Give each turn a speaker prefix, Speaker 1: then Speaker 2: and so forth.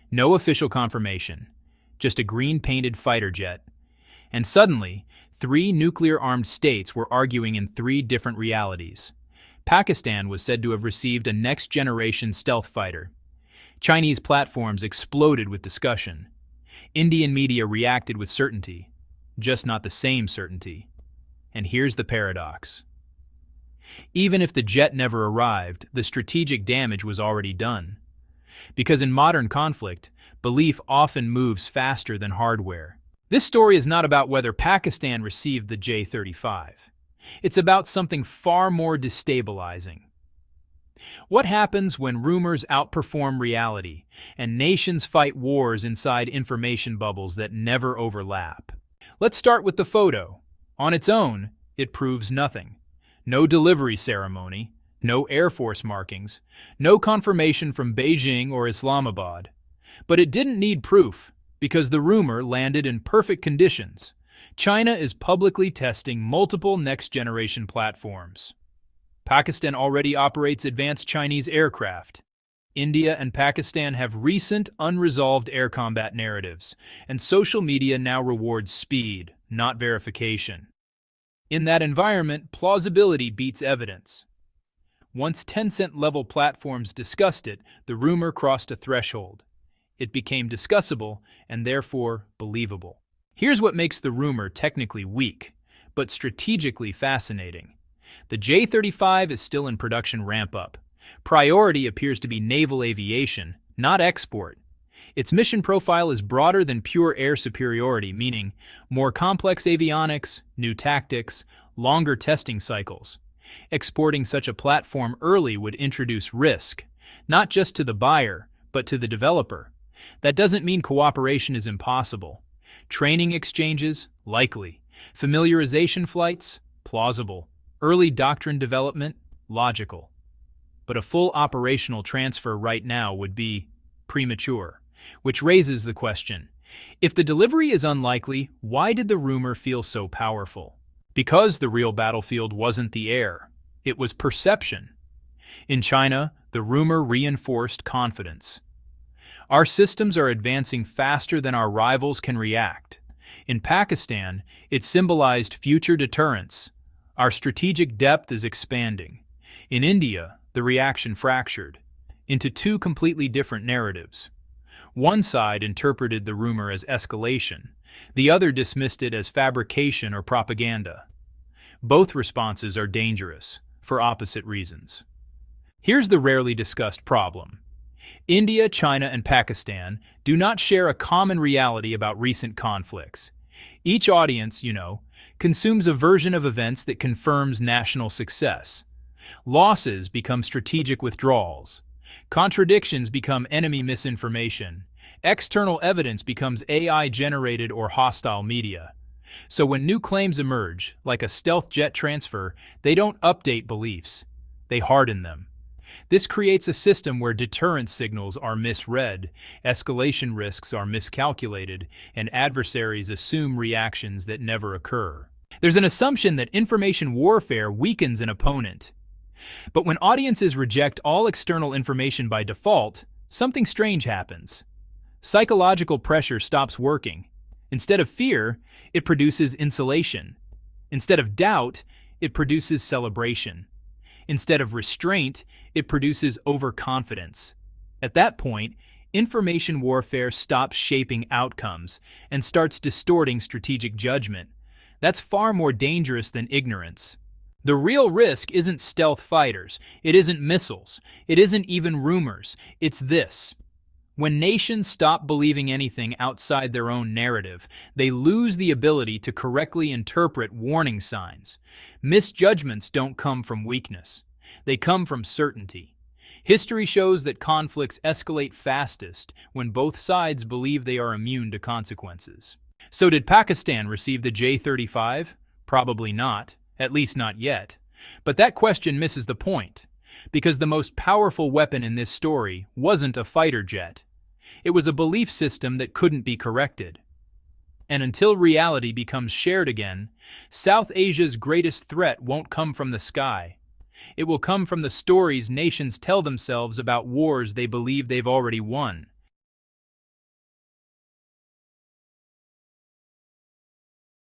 Speaker 1: No official confirmation, just a green-painted fighter jet. And suddenly, 3 nuclear-armed states were arguing in 3 different realities. Pakistan was said to have received a next-generation stealth fighter. Chinese platforms exploded with discussion. Indian media reacted with certainty, just not the same certainty. And here's the paradox. Even if the jet never arrived, the strategic damage was already done. Because in modern conflict, belief often moves faster than hardware. This story is not about whether Pakistan received the J35. It's about something far more destabilizing. What happens when rumors outperform reality and nations fight wars inside information bubbles that never overlap? Let's start with the photo. On its own, it proves nothing. No delivery ceremony, no Air Force markings, no confirmation from Beijing or Islamabad. But it didn't need proof, because the rumor landed in perfect conditions. China is publicly testing multiple next-generation platforms. Pakistan already operates advanced Chinese aircraft. India and Pakistan have recent, unresolved air combat narratives, and social media now rewards speed, not verification. In that environment, plausibility beats evidence. Once Tencent-level platforms discussed it, the rumor crossed a threshold. It became discussable and therefore believable. Here's what makes the rumor technically weak, but strategically fascinating. The J35 is still in production ramp-up. Priority appears to be naval aviation, not export. Its mission profile is broader than pure air superiority, meaning more complex avionics, new tactics, longer testing cycles. Exporting such a platform early would introduce risk, not just to the buyer, but to the developer. That doesn't mean cooperation is impossible. Training exchanges? Likely. Familiarization flights? Plausible. Early doctrine development? Logical. But a full operational transfer right now would be premature, which raises the question, if the delivery is unlikely, why did the rumor feel so powerful? Because the real battlefield wasn't the air, it was perception. In China, the rumor reinforced confidence. Our systems are advancing faster than our rivals can react. In Pakistan, it symbolized future deterrence. Our strategic depth is expanding. In India, the reaction fractured into 2 completely different narratives. One side interpreted the rumor as escalation, the other dismissed it as fabrication or propaganda. Both responses are dangerous, for opposite reasons. Here's the rarely discussed problem. India, China, and Pakistan do not share a common reality about recent conflicts. Each audience, consumes a version of events that confirms national success. Losses become strategic withdrawals. Contradictions become enemy misinformation. External evidence becomes AI-generated or hostile media. So when new claims emerge, like a stealth jet transfer, they don't update beliefs. They harden them. This creates a system where deterrence signals are misread, escalation risks are miscalculated, and adversaries assume reactions that never occur. There's an assumption that information warfare weakens an opponent. But when audiences reject all external information by default, something strange happens. Psychological pressure stops working. Instead of fear, it produces insulation. Instead of doubt, it produces celebration. Instead of restraint, it produces overconfidence. At that point, information warfare stops shaping outcomes and starts distorting strategic judgment. That's far more dangerous than ignorance. The real risk isn't stealth fighters, it isn't missiles, it isn't even rumors, it's this. When nations stop believing anything outside their own narrative, they lose the ability to correctly interpret warning signs. Misjudgments don't come from weakness. They come from certainty. History shows that conflicts escalate fastest when both sides believe they are immune to consequences. So did Pakistan receive the J-35? Probably not, at least not yet. But that question misses the point, because the most powerful weapon in this story wasn't a fighter jet. It was a belief system that couldn't be corrected. And until reality becomes shared again, South Asia's greatest threat won't come from the sky. It will come from the stories nations tell themselves about wars they believe they've already won.